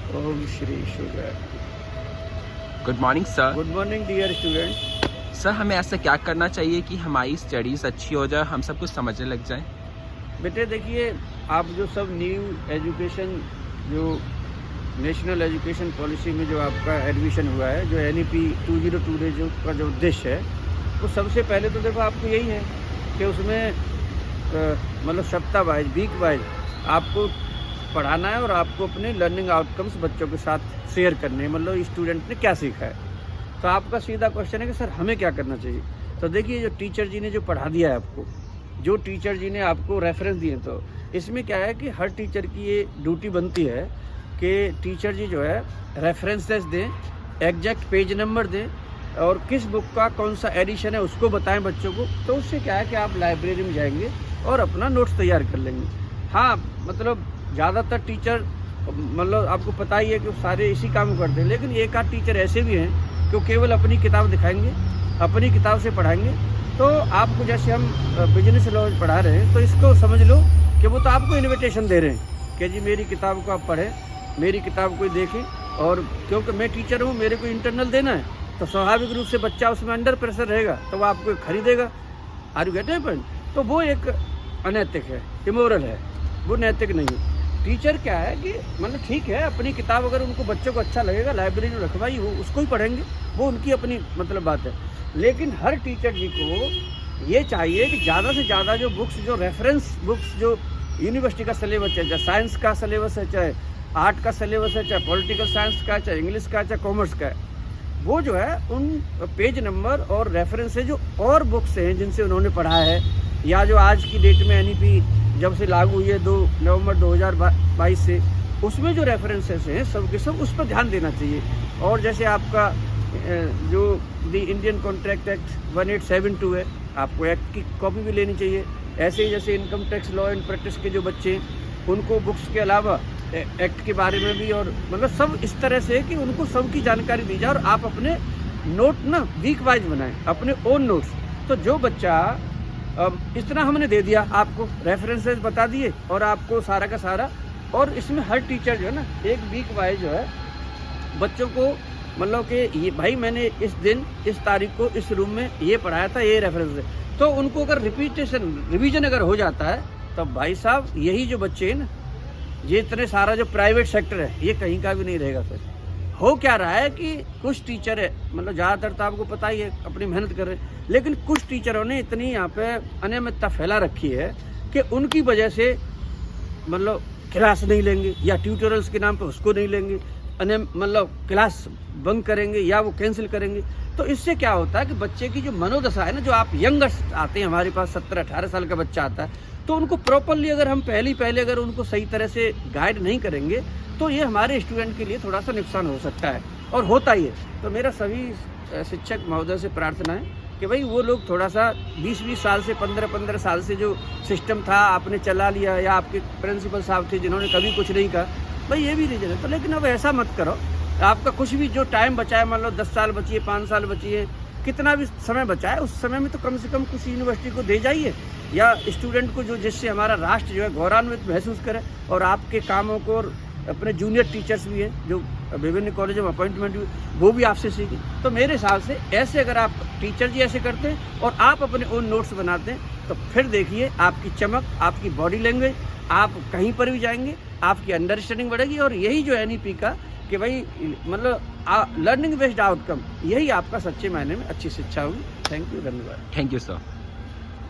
ओम Shri sugar. Good morning sir. Good morning dear student. Sir हमें ऐसा क्या करना चाहिए कि हमारी स्टडीज़ अच्छी हो जाए, हम सब कुछ समझने लग जाए? बेटे देखिए, आप जो सब न्यू एजुकेशन, जो नेशनल एजुकेशन पॉलिसी में जो आपका एडमिशन हुआ है, जो NEP 2022 जो का जो उद्देश्य है, वो सबसे पहले तो देखो आपको यही है कि उसमें मतलब सप्ताह वाइज, वीक वाइज आपको पढ़ाना है और आपको अपने लर्निंग आउटकम्स बच्चों के साथ शेयर करने हैं। मतलब स्टूडेंट ने क्या सीखा है। तो आपका सीधा क्वेश्चन है कि सर हमें क्या करना चाहिए। तो देखिए, जो टीचर जी ने जो पढ़ा दिया है आपको, जो टीचर जी ने आपको रेफरेंस दिए, तो इसमें क्या है कि हर टीचर की ये ड्यूटी बनती है कि टीचर जी जो है रेफरेंसेस दें, एग्जैक्ट पेज नंबर दें और किस बुक का कौन सा एडिशन है उसको बताएं बच्चों को। तो उससे क्या है कि आप लाइब्रेरी में जाएंगे और अपना नोट्स तैयार कर लेंगे। हाँ, मतलब ज़्यादातर टीचर, मतलब आपको पता ही है कि सारे इसी काम को करते हैं, लेकिन एक आध टीचर ऐसे भी हैं कि वो केवल अपनी किताब दिखाएंगे, अपनी किताब से पढ़ाएंगे। तो आपको जैसे हम बिजनेस लॉ पढ़ा रहे हैं, तो इसको समझ लो कि वो तो आपको इन्विटेशन दे रहे हैं कि जी मेरी किताब को आप पढ़ें, मेरी किताब को देखें। और क्योंकि मैं टीचर हूँ, मेरे को इंटरनल देना है, तो स्वाभाविक रूप से बच्चा उसमें अंडर प्रेशर रहेगा, तो वो आपको खरीदेगा। Are you get point. तो वो एक अनैतिक है, इमोरल है, वो नैतिक नहीं है। टीचर क्या है कि मतलब ठीक है, अपनी किताब अगर उनको बच्चों को अच्छा लगेगा, लाइब्रेरी में रखवाई, वो उसको ही पढ़ेंगे, वो उनकी अपनी मतलब बात है। लेकिन हर टीचर जी को ये चाहिए कि ज़्यादा से ज़्यादा जो बुक्स, जो रेफरेंस बुक्स, जो यूनिवर्सिटी का सिलेबस है, चाहे साइंस का सिलेबस है, चाहे आर्ट का सिलेबस है, चाहे पॉलिटिकल साइंस का, चाहे इंग्लिश का, चाहे कॉमर्स का है, वो जो है उन पेज नंबर और रेफरेंस है जो और बुक्स हैं जिनसे उन्होंने पढ़ा है, या जो आज की डेट में NEP जब से लागू हुई है 2 नवंबर 2022 से, उसमें जो रेफरेंसेस हैं सब के सब उस पर ध्यान देना चाहिए। और जैसे आपका जो द इंडियन कॉन्ट्रैक्ट एक्ट 1872 है, आपको एक्ट की कॉपी भी लेनी चाहिए। ऐसे ही जैसे income tax law and practice के जो बच्चे हैं, उनको बुक्स के अलावा एक्ट के बारे में भी, और मतलब सब इस तरह से कि उनको सबकी जानकारी दी जाए और आप अपने नोट ना वीक वाइज बनाएं, अपने ओन नोट्स। तो जो बच्चा इतना हमने दे दिया, आपको रेफरेंसेस बता दिए और आपको सारा का सारा, और इसमें हर टीचर जो है ना एक वीक वाइज जो है बच्चों को मतलब कि ये भाई मैंने इस दिन इस तारीख को इस रूम में ये पढ़ाया था, ये रेफरेंस है। तो उनको अगर रिवीजन अगर हो जाता है, तो भाई साहब यही जो बच्चे हैं ना, ये इतने सारा जो प्राइवेट सेक्टर है, ये कहीं का भी नहीं रहेगा। फिर हो क्या रहा है कि कुछ टीचर है, मतलब ज़्यादातर तो आपको पता ही है अपनी मेहनत कर रहे हैं, लेकिन कुछ टीचरों ने इतनी यहाँ पे अनियमितता फैला रखी है कि उनकी वजह से मतलब क्लास नहीं लेंगे, या ट्यूटोरियल्स के नाम पे उसको नहीं लेंगे, मतलब क्लास बंक करेंगे या वो कैंसिल करेंगे। तो इससे क्या होता है कि बच्चे की जो मनोदशा है ना, जो आप यंगर्स आते हैं हमारे पास, 17-18 साल का बच्चा आता है, तो उनको प्रॉपरली अगर हम पहले अगर उनको सही तरह से गाइड नहीं करेंगे, तो ये हमारे स्टूडेंट के लिए थोड़ा सा नुकसान हो सकता है, और होता ही है। तो मेरा सभी शिक्षक महोदय से प्रार्थना है कि भाई वो लोग थोड़ा सा 20-20 साल से, 15-15 साल से जो सिस्टम था आपने चला लिया, या आपके प्रिंसिपल साहब थे जिन्होंने कभी कुछ नहीं कहा, भाई ये भी रीजन है। तो लेकिन अब ऐसा मत करो, आपका कुछ भी जो टाइम बचा है, मान लो 10 साल बची है, 5 साल बची है, कितना भी समय बचा है, उस समय में तो कम से कम कुछ यूनिवर्सिटी को दे जाइए, या स्टूडेंट को, जो जिससे हमारा राष्ट्र जो है गौरवान्वित महसूस करे, और आपके कामों को, और अपने जूनियर टीचर्स भी हैं जो विभिन्न कॉलेजों में अपॉइंटमेंट हुई, वो भी आपसे सीखें। तो मेरे हिसाब से ऐसे अगर आप टीचर जी ऐसे करते हैं और आप अपने ओन नोट्स बनाते हैं, तो फिर देखिए आपकी चमक, आपकी बॉडी लैंग्वेज, आप कहीं पर भी जाएंगे, आपकी अंडरस्टैंडिंग बढ़ेगी। और यही जो NEP का कि भाई मतलब लर्निंग बेस्ड आउटकम, यही आपका सच्चे मायने में अच्छी शिक्षा होगी। थैंक यू, धन्यवाद। Thank you sir.